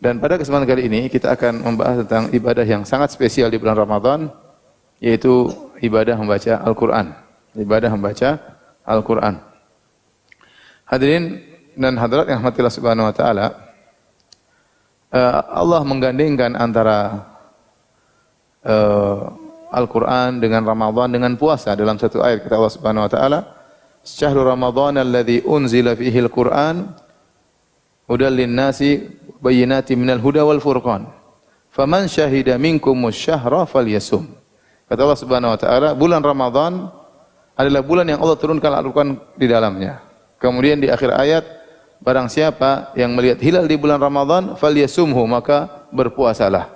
Dan pada kesempatan kali ini kita akan membahas tentang ibadah yang sangat spesial di bulan Ramadan, yaitu ibadah membaca Al-Quran. Ibadah membaca Al-Quran. Hadirin dan hadirat yang rahmatillah subhanahu wa ta'ala, Allah menggandengkan antara Al-Quran dengan Ramadan dengan puasa dalam satu ayat kata Allah subhanahu wa ta'ala, Syahrul Ramadan alladhi unzila fihi al-Quran hudal linnasi bayyinati minal huda wal furqan faman syahida minkumus syahra falyasum. Kata Allah subhanahu wa ta'ala, bulan Ramadan adalah bulan yang Allah turunkan Al-Quran di dalamnya. Kemudian di akhir ayat, barang siapa yang melihat hilal di bulan Ramadan falyasumhu, maka berpuasalah.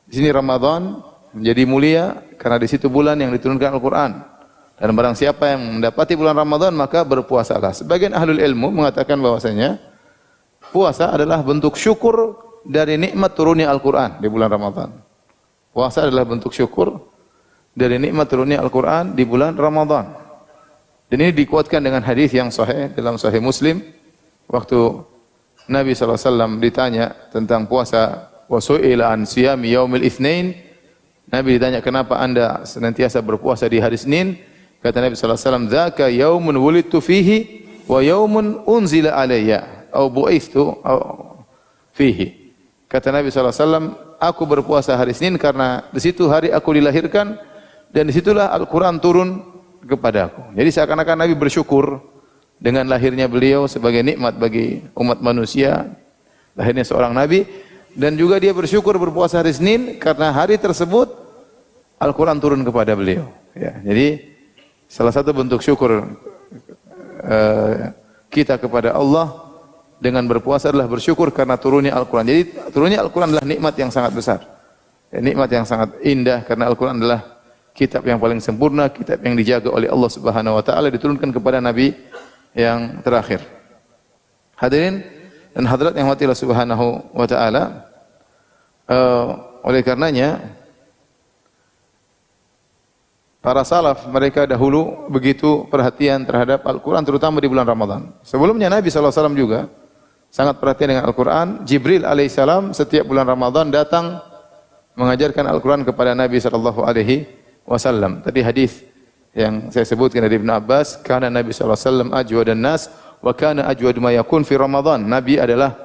Di sini Ramadan menjadi mulia karena di situ bulan yang diturunkan Al-Quran. Dan barang siapa yang mendapati bulan Ramadan maka berpuasalah. Sebagian ahlul ilmu mengatakan bahwasanya puasa adalah bentuk syukur dari nikmat turunnya Al-Quran di bulan Ramadan. Puasa adalah bentuk syukur dari nikmat turunnya Al-Quran di bulan Ramadan. Dan ini dikuatkan dengan hadis yang sahih dalam Sahih Muslim. Waktu Nabi SAW ditanya tentang puasa, wa su'ila an siyami yaumil itsnain, Nabi ditanya kenapa anda senantiasa berpuasa di hari Senin? Kata Nabi SAW, dzaka yaumun wulidtu fihi wa yaumun unzila alayya au bu'ithu fihi. Kata Nabi SAW, aku berpuasa hari Senin karena di situ hari aku dilahirkan dan disitulah Al-Quran turun kepadaku. Jadi seakan-akan Nabi bersyukur dengan lahirnya beliau sebagai nikmat bagi umat manusia, lahirnya seorang Nabi, dan juga dia bersyukur berpuasa hari Senin karena hari tersebut Al-Quran turun kepada beliau. Ya, jadi salah satu bentuk syukur kita kepada Allah dengan berpuasa adalah bersyukur karena turunnya Al-Quran. Jadi turunnya Al-Quran adalah nikmat yang sangat besar, nikmat yang sangat indah karena Al-Quran adalah kitab yang paling sempurna, kitab yang dijaga oleh Allah Subhanahu wa taala, diturunkan kepada nabi yang terakhir. Hadirin dan hadirat yang Allah Subhanahu wa taala, oleh karenanya para salaf mereka dahulu begitu perhatian terhadap Al-Quran terutama di bulan Ramadan. Sebelumnya Nabi SAW juga sangat perhatian dengan Al-Quran. Jibril alaihissalam setiap bulan Ramadan datang mengajarkan Al-Quran kepada Nabi SAW. Tadi hadis yang saya sebutkan dari Ibn Abbas, karena Nabi SAW ajwadan nas wa kana ajwad ma yakun fi Ramadan. Nabi adalah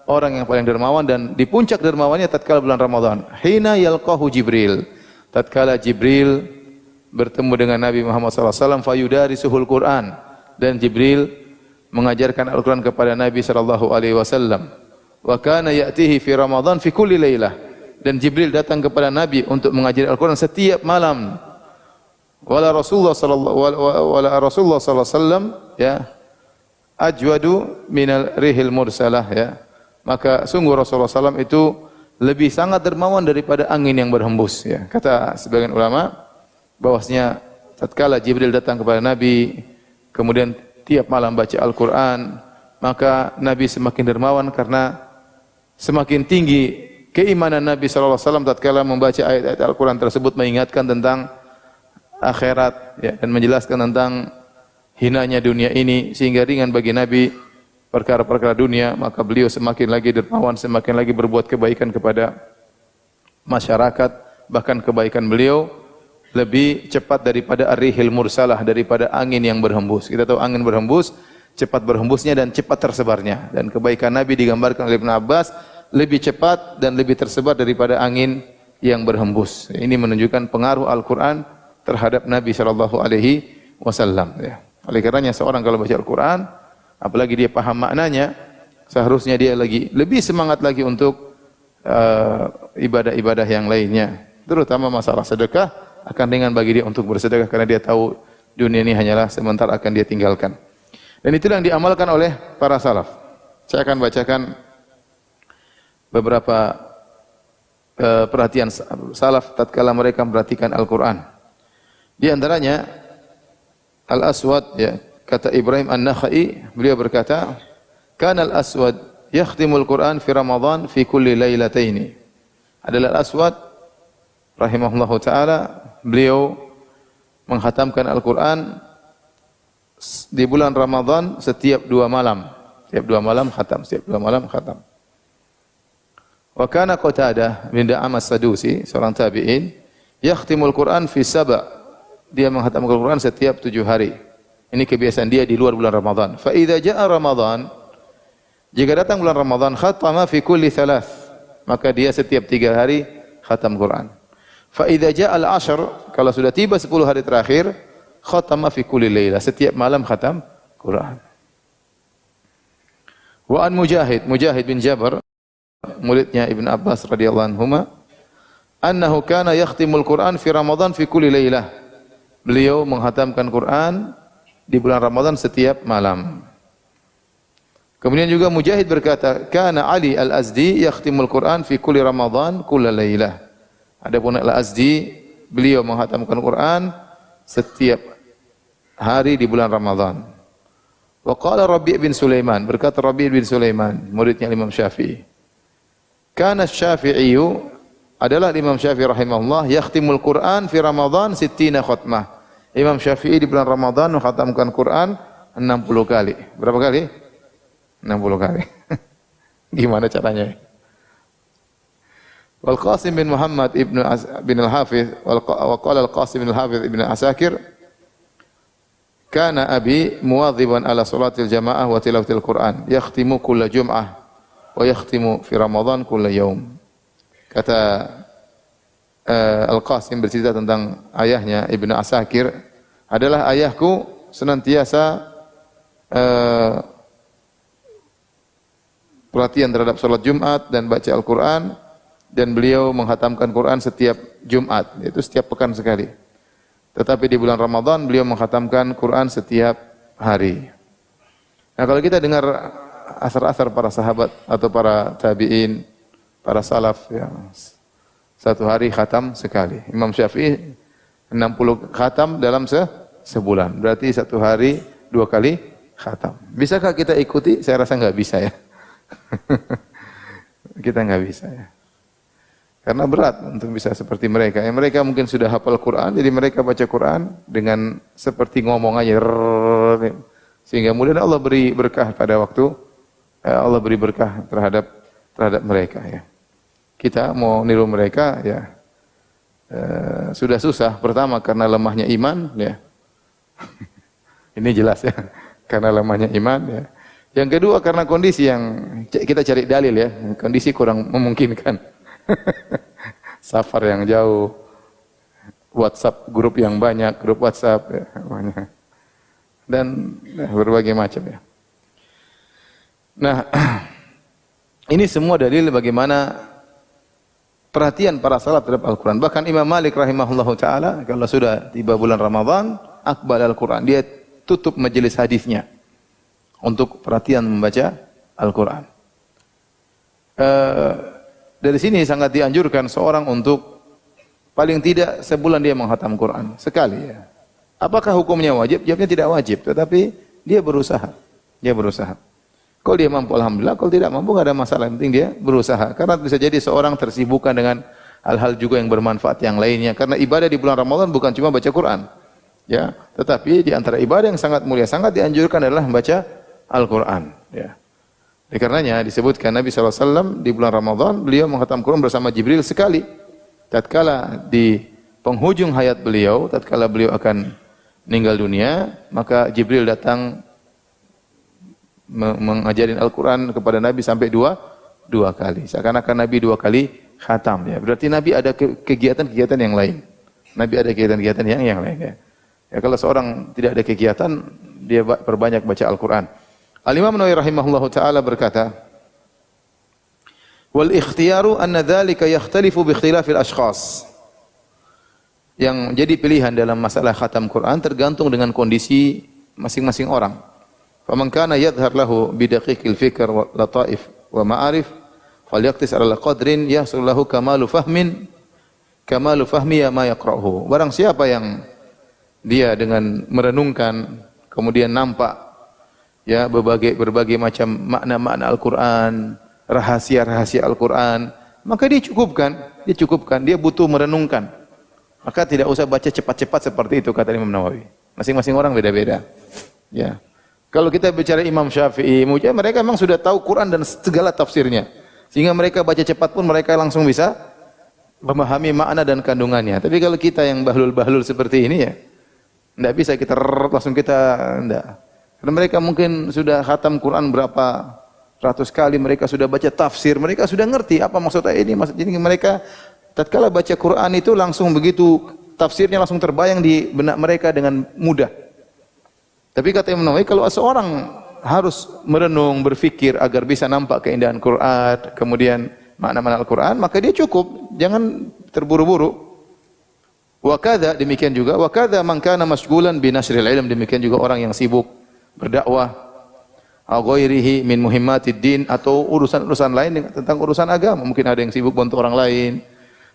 orang yang paling dermawan dan di puncak dermawannya tatkala bulan Ramadan. Hina yalqahu Jibril. Tatkala Jibril bertemu dengan Nabi Muhammad SAW, fayudarisuhul Quran, dan Jibril mengajarkan Al-Quran kepada Nabi SAW. Wa kana ya'tihi fi Ramadan fi kulli lailah, dan Jibril datang kepada Nabi untuk mengajari Al-Quran setiap malam. Wala Rasulullah SAW ya ajwadu minal rihil mursalah ya. Maka sungguh Rasulullah SAW itu lebih sangat dermawan daripada angin yang berhembus ya. Kata sebagian ulama bahwasanya tatkala Jibril datang kepada Nabi kemudian tiap malam baca Al-Quran, maka Nabi semakin dermawan karena semakin tinggi keimanan Nabi SAW tatkala membaca ayat-ayat Al-Quran tersebut, mengingatkan tentang akhirat ya, dan menjelaskan tentang hinanya dunia ini sehingga ringan bagi Nabi perkara-perkara dunia, maka beliau semakin lagi dermawan, semakin lagi berbuat kebaikan kepada masyarakat, bahkan kebaikan beliau lebih cepat daripada ar-rihil mursalah, daripada angin yang berhembus. Kita tahu angin berhembus, cepat berhembusnya dan cepat tersebarnya. Dan kebaikan Nabi digambarkan oleh Ibn Abbas lebih cepat dan lebih tersebar daripada angin yang berhembus. Ini menunjukkan pengaruh Al-Quran terhadap Nabi SAW. Ya. Oleh karenanya seorang kalau baca Al-Quran, apalagi dia paham maknanya, seharusnya dia lebih semangat lagi untuk ibadah-ibadah yang lainnya. Terutama masalah sedekah, akan ringan bagi dia untuk bersedekah karena dia tahu dunia ini hanyalah sementara akan dia tinggalkan. Dan itulah yang diamalkan oleh para salaf. Saya akan bacakan beberapa perhatian salaf tatkala mereka memperhatikan Al-Quran. Di antaranya Al-Aswad ya, kata Ibrahim An-Nakhai, beliau berkata, "Kana Al-Aswad yakhtimul Quran fi Ramadan fi kulli lailataini." Adalah Al-Aswad rahimahullahu taala, beliau menghatamkan Al-Quran di bulan Ramadan setiap 2 malam. Setiap 2 malam khatam, setiap 2 malam khatam. Wa kana Qatadah bin Da'am as-Sadusi, seorang tabi'in, yakhtimul Qur'an fi saba'. Dia menghatamkan Al-Qur'an setiap 7 hari. Ini kebiasaan dia di luar bulan Ramadan. Fa idza jaa Ramadan, jika datang bulan Ramadan, khatama fi kulli thalath. Maka dia setiap 3 hari khatam Quran. Fa idza jaa al-ashr, kalau sudah tiba 10 hari terakhir, khatama fi kulli lailah. Setiap malam khatam Quran. Wa an Mujahid bin Jabr, muridnya Ibn Abbas radhiyallahu anhuma, annahu kana yakhtimul Quran fi Ramadan fi kulli lailah. Beliau menghatamkan Quran di bulan Ramadan setiap malam. Kemudian juga Mujahid berkata, kana Ali Al-Azdi yakhtimul Quran fi kulli Ramadan kulla lailah. Adapun Al-Azdi, beliau menghatamkan Quran setiap hari di bulan Ramadan. Wa qala Rabi' bin Sulaiman, berkata Rabi' bin Sulaiman, muridnya Imam Syafi'i. Kana Syafi'iyu, adalah Imam Syafi'i rahimahullah, yakhtimul Quran fi Ramadan 60 khatmah. Imam Syafi'i di bulan Ramadan menghatamkan Quran 60 kali. Berapa kali? 60 kali. Gimana caranya? Wal Qasim bin Muhammad bin Al-Hafiz, wa qala Al-Qasim bin Al-Hafiz ibn Asakir, kana abi muwadhiban ala salatil jamaah wa tilawatil Quran, yakhtimu kulla jum'ah wa yakhtimu fi Ramadan kulla yaum. Kata Al-Qasim bercerita tentang ayahnya Ibnu Asakir, adalah ayahku senantiasa perhatian terhadap salat Jumat dan baca Al-Quran, dan beliau menghatamkan Quran setiap Jumat, yaitu setiap pekan sekali. Tetapi di bulan Ramadan beliau menghatamkan Quran setiap hari. Nah, kalau kita dengar asar-asar para sahabat atau para tabi'in, para salaf yang satu hari khatam sekali. Imam Syafi'i 60 khatam dalam sebulan. Berarti satu hari 2 kali khatam. Bisakah kita ikuti? Saya rasa enggak bisa ya. Kita enggak bisa ya. Karena berat untuk bisa seperti mereka. Yang mereka mungkin sudah hafal Quran, jadi mereka baca Quran dengan seperti ngomong aja. Sehingga kemudian Allah beri berkah pada waktu, Allah beri berkah terhadap mereka ya. Kita mau niru mereka ya, sudah susah. Pertama karena lemahnya iman ya. Ini jelas ya, karena lemahnya iman ya. Yang kedua karena kondisi yang kita cari dalil ya, kondisi kurang memungkinkan. Safar yang jauh, WhatsApp grup yang banyak, grup WhatsApp ya, banyak. Dan berbagai macam ya. Nah, ini semua dalil bagaimana perhatian para salaf terhadap Al-Quran. Bahkan Imam Malik rahimahullahu ta'ala, kalau sudah tiba bulan Ramadan, akbal Al-Quran. Dia tutup majelis hadisnya untuk perhatian membaca Al-Quran. Dari sini sangat dianjurkan seorang untuk paling tidak sebulan dia menghatam Quran. Sekali ya. Apakah hukumnya wajib? Jawabnya tidak wajib. Tetapi dia berusaha. Dia berusaha. Kalau dia mampu, alhamdulillah. Kalau tidak mampu, tidak ada masalah. Yang penting dia berusaha. Karena bisa jadi seorang tersibukkan dengan hal-hal juga yang bermanfaat yang lainnya. Karena ibadah di bulan Ramadan bukan cuma baca Quran. Ya, tetapi di antara ibadah yang sangat mulia, sangat dianjurkan adalah membaca Al-Quran. Ya. Karenanya disebutkan Nabi SAW di bulan Ramadan, beliau menghatam Quran bersama Jibril sekali. Tatkala di penghujung hayat beliau, tatkala beliau akan meninggal dunia, maka Jibril datang mengajarin Al-Quran kepada Nabi sampai dua kali. Seakan-akan Nabi 2 kali khatam. Ya. Berarti Nabi ada kegiatan-kegiatan yang lain. Nabi ada kegiatan-kegiatan yang lain. Ya. Ya, kalau seorang tidak ada kegiatan, dia perbanyak baca Al-Quran. Al-Imam Nawawi rahimahullahu ta'ala berkata, wal ikhtiyaru anna dhalika yakhtalifu bi ikhtilafil ashkhas. Yang jadi pilihan dalam masalah khatam Quran tergantung dengan kondisi masing-masing orang. Faman kana yadhhar lahu bi daqiqil fikr wa lataif wa ma'arif falyaqtis ala qadrin yahsul lahu kamalu fahmi ya ma yaqra'uhu. Barang siapa yang dia dengan merenungkan kemudian nampak ya berbagai macam makna-makna Al-Quran, rahasia-rahasia Al-Quran, maka dia cukupkan, dia butuh merenungkan. Maka tidak usah baca cepat-cepat seperti itu, kata Imam Nawawi. Masing-masing orang beda-beda. Ya. Kalau kita bicara Imam Syafi'i, mereka memang sudah tahu Quran dan segala tafsirnya. Sehingga mereka baca cepat pun mereka langsung bisa memahami makna dan kandungannya. Tapi kalau kita yang bahlul-bahlul seperti ini ya, tidak bisa kita langsung kita tidak. Karena mereka mungkin sudah khatam Quran berapa ratus kali, mereka sudah baca tafsir, mereka sudah ngerti apa maksud ayat ini. Maksud ini mereka tatkala baca Quran itu langsung begitu tafsirnya langsung terbayang di benak mereka dengan mudah. Tapi kata Imam Nawawi, kalau seorang harus merenung, berfikir agar bisa nampak keindahan Quran, kemudian makna-makna Al-Quran, maka dia cukup, jangan terburu-buru. Wa kadza, demikian juga, wa kadza man kana masyghulan bi nasril ilm, demikian juga orang yang sibuk berdakwah, ghairihi min muhimmatid din, atau urusan-urusan lain tentang urusan agama. Mungkin ada yang sibuk bantu orang lain,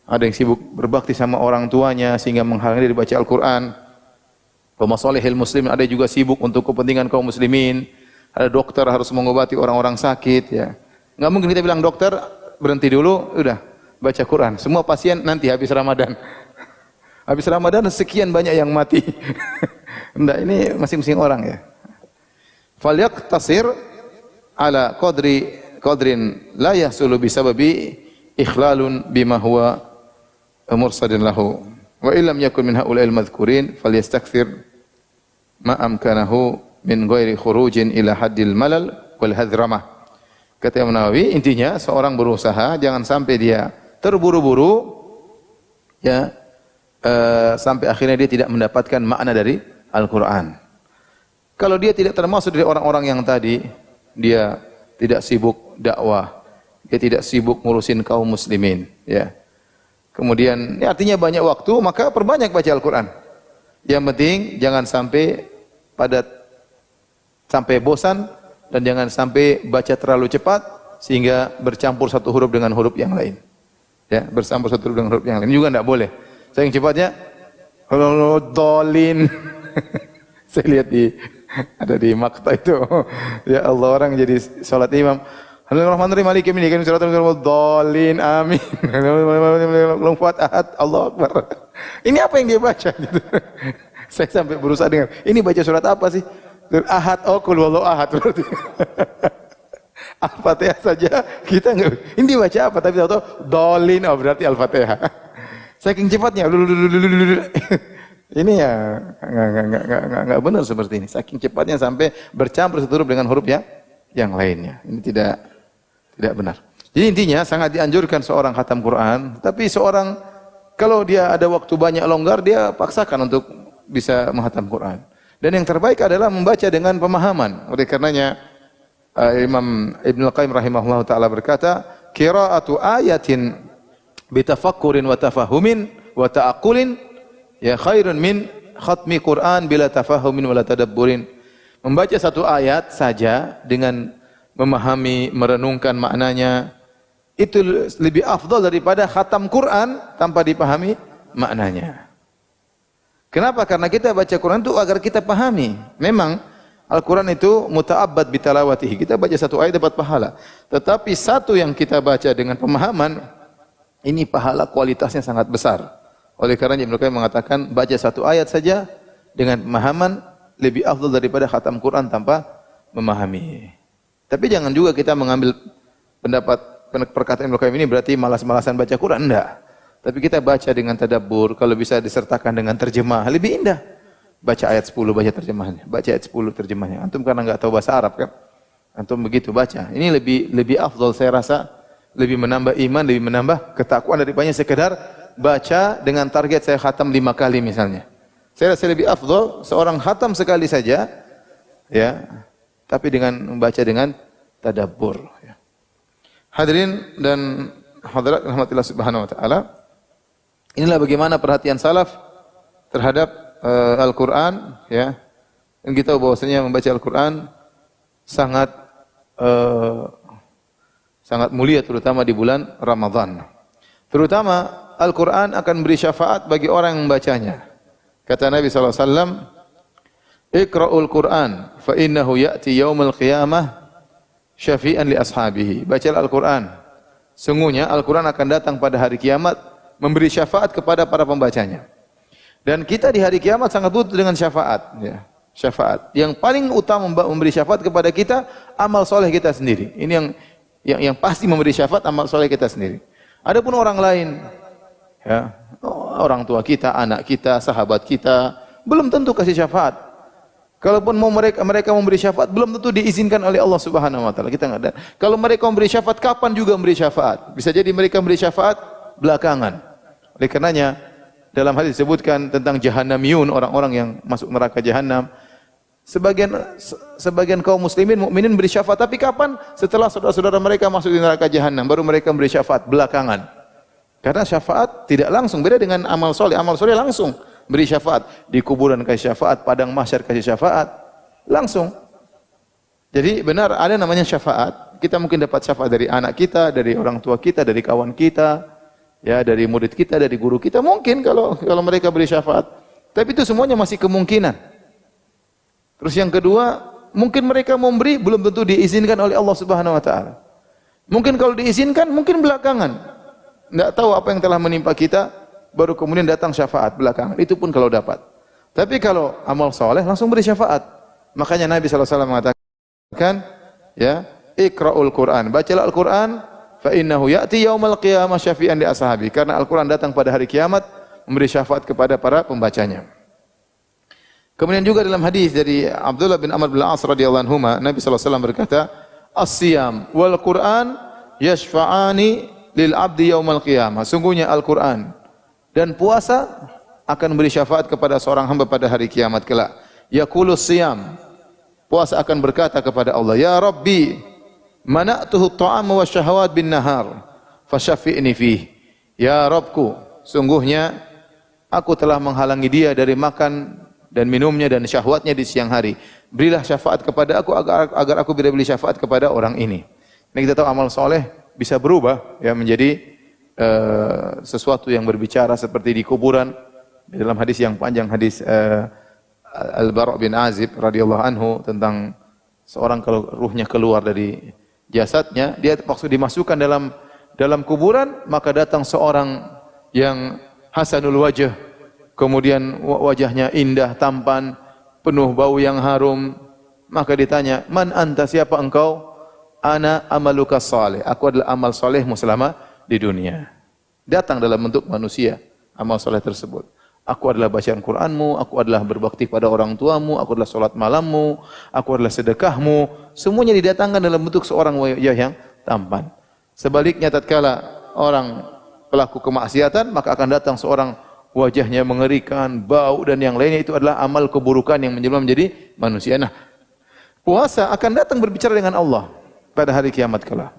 ada yang sibuk berbakti sama orang tuanya sehingga menghalangi dia dibaca Al-Quran. Wa masalihil muslimin, ada juga sibuk untuk kepentingan kaum muslimin. Ada dokter harus mengobati orang-orang sakit, ya. Enggak mungkin kita bilang dokter berhenti dulu, udah baca Quran. Semua pasien nanti habis Ramadan. Habis Ramadan sekian banyak yang mati. Enggak, ini masing-masing orang ya. Falyaqtasir ala qadrin la yahsulu bisababi ikhlalun bima huwa mursadin lahu. Wa illam yakun min haula'il madhkurin falyastakthir ma amkanahu min ghairi khurujin ila haddil malal wal hadramah. Kata Imam Nawawi, intinya seorang berusaha jangan sampai dia terburu-buru ya sampai akhirnya dia tidak mendapatkan makna dari Al-Qur'an. Kalau dia tidak termasuk dari orang-orang yang tadi, dia tidak sibuk dakwah, dia tidak sibuk ngurusin kaum muslimin, ya. Kemudian ya artinya banyak waktu, maka perbanyak baca Al-Qur'an. Yang penting jangan sampai bosan dan jangan sampai baca terlalu cepat sehingga bercampur satu huruf dengan huruf yang lain. Ya, bercampur satu huruf dengan huruf yang lain juga tidak boleh. Saking cepatnya dolin. Saya lihat ada di makta itu. Ya Allah, orang jadi salat imam. Alhamdulillahirrahmanirrahim maliki yaumiddin kan siratal dolin amin. Lompat ahad Allahu akbar. Ini apa yang dia baca gitu. Saya sampai berusaha dengar. Ini baca surat apa sih? Ahad, oh kul wallahu ahad berarti. Al-Fatihah saja kita enggak. Ini baca apa tapi tahu dolin, oh berarti Al-Fatihah. Saking cepatnya. Ini ya enggak benar seperti ini. Saking cepatnya sampai bercampur satu huruf dengan huruf yang lainnya. Ini tidak benar. Jadi intinya sangat dianjurkan seorang khatam Quran, tapi seorang kalau dia ada waktu banyak longgar, dia paksakan untuk bisa menghatam Quran. Dan yang terbaik adalah membaca dengan pemahaman. Oleh karenanya Imam Ibnu Al-Qayyim rahimahullah taala berkata, qira'atu ayatin bitafakkurin wa tafahumin wa ta'aqqulin ya khairun min khatmi Quran bila tafahumin wa la tadabburin. Membaca satu ayat saja dengan memahami, merenungkan maknanya itu lebih afdal daripada khatam Quran tanpa dipahami maknanya. Kenapa? Karena kita baca Quran itu agar kita pahami. Memang Al-Quran itu muta'abbad bitalawatihi. Kita baca satu ayat dapat pahala. Tetapi satu yang kita baca dengan pemahaman, ini pahala kualitasnya sangat besar. Oleh karena Ibnu Qayyim mengatakan, baca satu ayat saja dengan pemahaman lebih afdal daripada khatam Quran tanpa memahami. Tapi jangan juga kita mengambil pendapat perkataan Ibnu Qayyim ini berarti malas-malasan baca Quran. Enggak. Tapi kita baca dengan tadabbur, kalau bisa disertakan dengan terjemah, lebih indah. Baca ayat 10, baca terjemahnya. Baca ayat 10 terjemahnya. Antum karena enggak tahu bahasa Arab kan? Antum begitu baca. Ini lebih afdal saya rasa, lebih menambah iman, lebih menambah ketakwaan daripada sekedar baca dengan target saya khatam 5 kali misalnya. Saya rasa lebih afdal seorang khatam sekali saja, ya, tapi dengan membaca dengan tadabbur. Ya. Hadirin dan hadirat rahmatillah subhanahu wa ta'ala, inilah bagaimana perhatian salaf terhadap Al-Quran, ya. Dan kita tahu bahwasanya membaca Al-Quran sangat mulia, terutama di bulan Ramadhan. Terutama Al-Quran akan beri syafaat bagi orang yang membacanya. Kata Nabi SAW, Iqra'ul Quran, fa innahu ya'ti yawmal qiyamah syafi'an li ashabihi. Bacalah Al-Quran. Sungguhnya Al-Quran akan datang pada hari kiamat memberi syafaat kepada para pembacanya. Dan kita di hari kiamat sangat butuh dengan syafaat. Ya. Syafaat. Yang paling utama memberi syafaat kepada kita, amal soleh kita sendiri. Ini yang Yang pasti memberi syafaat amal soleh kita sendiri. Adapun orang lain, ya, orang tua kita, anak kita, sahabat kita, belum tentu kasih syafaat. Kalaupun mau mereka memberi syafaat, belum tentu diizinkan oleh Allah Subhanahu wa taala. Kita enggak ada. Kalau mereka memberi syafaat, kapan juga memberi syafaat? Bisa jadi mereka memberi syafaat belakangan. Oleh karenanya dalam hadis disebutkan tentang jahannamiyun, orang-orang yang masuk neraka jahanam. Sebagian kaum muslimin mukminin beri syafaat, tapi kapan? Setelah saudara-saudara mereka masuk di neraka jahanam, baru mereka beri syafaat belakangan. Karena syafaat tidak langsung, beda dengan amal soleh. Amal soleh langsung beri syafaat, di kuburan kasih syafaat, padang mahsyar kasih syafaat, langsung. Jadi benar ada namanya syafaat. Kita mungkin dapat syafaat dari anak kita, dari orang tua kita, dari kawan kita, ya, dari murid kita, dari guru kita. Mungkin kalau mereka beri syafaat. Tapi itu semuanya masih kemungkinan. Terus yang kedua, mungkin mereka memberi belum tentu diizinkan oleh Allah Subhanahu wa taala. Mungkin kalau diizinkan, mungkin belakangan. Enggak tahu apa yang telah menimpa kita, baru kemudian datang syafaat belakangan. Itu pun kalau dapat. Tapi kalau amal saleh langsung beri syafaat. Makanya Nabi sallallahu alaihi wasallam mengatakan, ya, Iqra'ul Qur'an. Bacalah Al-Qur'an, fa innahu ya'ti yaumal qiyamah syafi'an li ashabi. Karena Al-Qur'an datang pada hari kiamat memberi syafaat kepada para pembacanya. Kemudian juga dalam hadis dari Abdullah bin Amr bin Al-As radhiyallahu anhuma, Nabi sallallahu alaihi wasallam berkata, "As-siyam wal Qur'an yashfa'ani lil 'abdi yaumal qiyamah." Sungguhnya Al-Qur'an dan puasa akan beri syafaat kepada seorang hamba pada hari kiamat kelak. Yaqulu siyam, puasa akan berkata kepada Allah, "Ya Rabbi, mana'tuhu at-ta'ama wasyahawat bin nahar, fasyafi'ni fih." Ya Rabbku, sungguhnya aku telah menghalangi dia dari makan dan minumnya dan syahwatnya di siang hari. Berilah syafaat kepada aku agar aku bisa beri syafaat kepada orang ini. Ini kita tahu amal soleh bisa berubah ya menjadi sesuatu yang berbicara seperti di kuburan. Dalam hadis yang panjang, hadis Al-Bara' bin Azib radhiyallahu anhu tentang seorang kalau ruhnya keluar dari jasadnya, dia waktu dimasukkan dalam kuburan, maka datang seorang yang hasanul wajh, kemudian wajahnya indah, tampan, penuh bau yang harum. Maka ditanya, "Man anta, siapa engkau?" "Ana amaluka salih." Aku adalah amal salehmu selama di dunia. Datang dalam bentuk manusia amal saleh tersebut. Aku adalah bacaan Qur'anmu, aku adalah berbakti pada orang tuamu, aku adalah salat malammu, aku adalah sedekahmu. Semuanya didatangkan dalam bentuk seorang wajah yang tampan. Sebaliknya tatkala orang pelaku kemaksiatan, maka akan datang seorang wajahnya mengerikan, bau dan yang lainnya. Itu adalah amal keburukan yang menjelma menjadi manusia. Nah, puasa akan datang berbicara dengan Allah pada hari kiamat kala.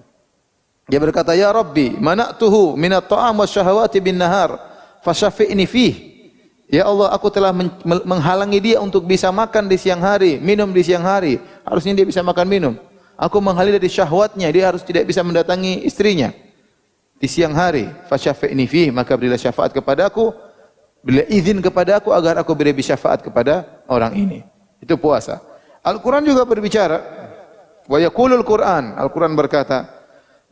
Dia berkata, "Ya Rabbi, mana'tuhu minat ta'am wasyahawati bin nahar, fasyafi'ni fih." Ya Allah, aku telah menghalangi dia untuk bisa makan di siang hari, minum di siang hari. Harusnya dia bisa makan minum. Aku menghalangi dari syahwatnya, dia harus tidak bisa mendatangi istrinya di siang hari. Fasyafi'ni fih, maka berilah syafaat kepadaku. Bila izin kepada aku agar aku beri syafaat kepada orang ini. Itu puasa. Al-Quran juga berbicara. Wa yaqulul Quran. Al-Quran berkata,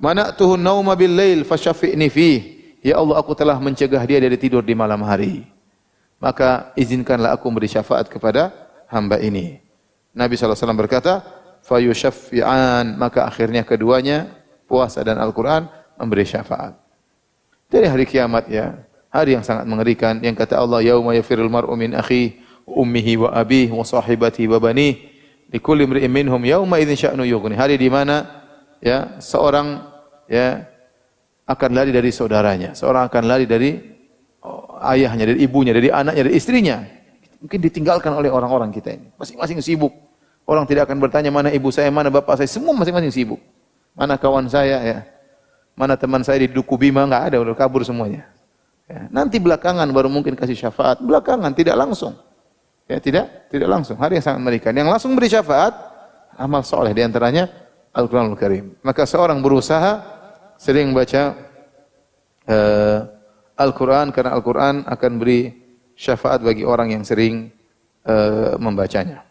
"Mana'tuhu nauma bil lail fasyafi'ni fih." Ya Allah, aku telah mencegah dia dari tidur di malam hari. Maka izinkanlah aku beri syafaat kepada hamba ini. Nabi SAW berkata, "Fayusyaffi'an." Maka akhirnya keduanya, puasa dan Al-Quran, memberi syafaat. Dari hari kiamat ya. Hari yang sangat mengerikan yang kata Allah, "Yauma yafirul mar'u min akhihi ummihi wa abihi wa sahibatihi wa banihi likulli imri'in minhum yauma idzin sya'nu yughni." Hari di mana ya seorang ya akan lari dari saudaranya, seorang akan lari dari ayahnya, dari ibunya, dari anaknya, dari istrinya. Mungkin ditinggalkan oleh orang-orang kita ini. Masing-masing sibuk. Orang tidak akan bertanya mana ibu saya, mana bapak saya, semua masing-masing sibuk. Mana kawan saya ya. Mana teman saya di Duku Bima, enggak ada, udah kabur semuanya. Ya, nanti belakangan baru mungkin kasih syafaat, belakangan tidak langsung. Ya, tidak langsung. Hari yang sangat mengerikan. Yang langsung beri syafaat amal soleh, di antaranya Al-Qur'anul Karim. Maka seorang berusaha sering baca Al-Qur'an karena Al-Qur'an akan beri syafaat bagi orang yang sering membacanya.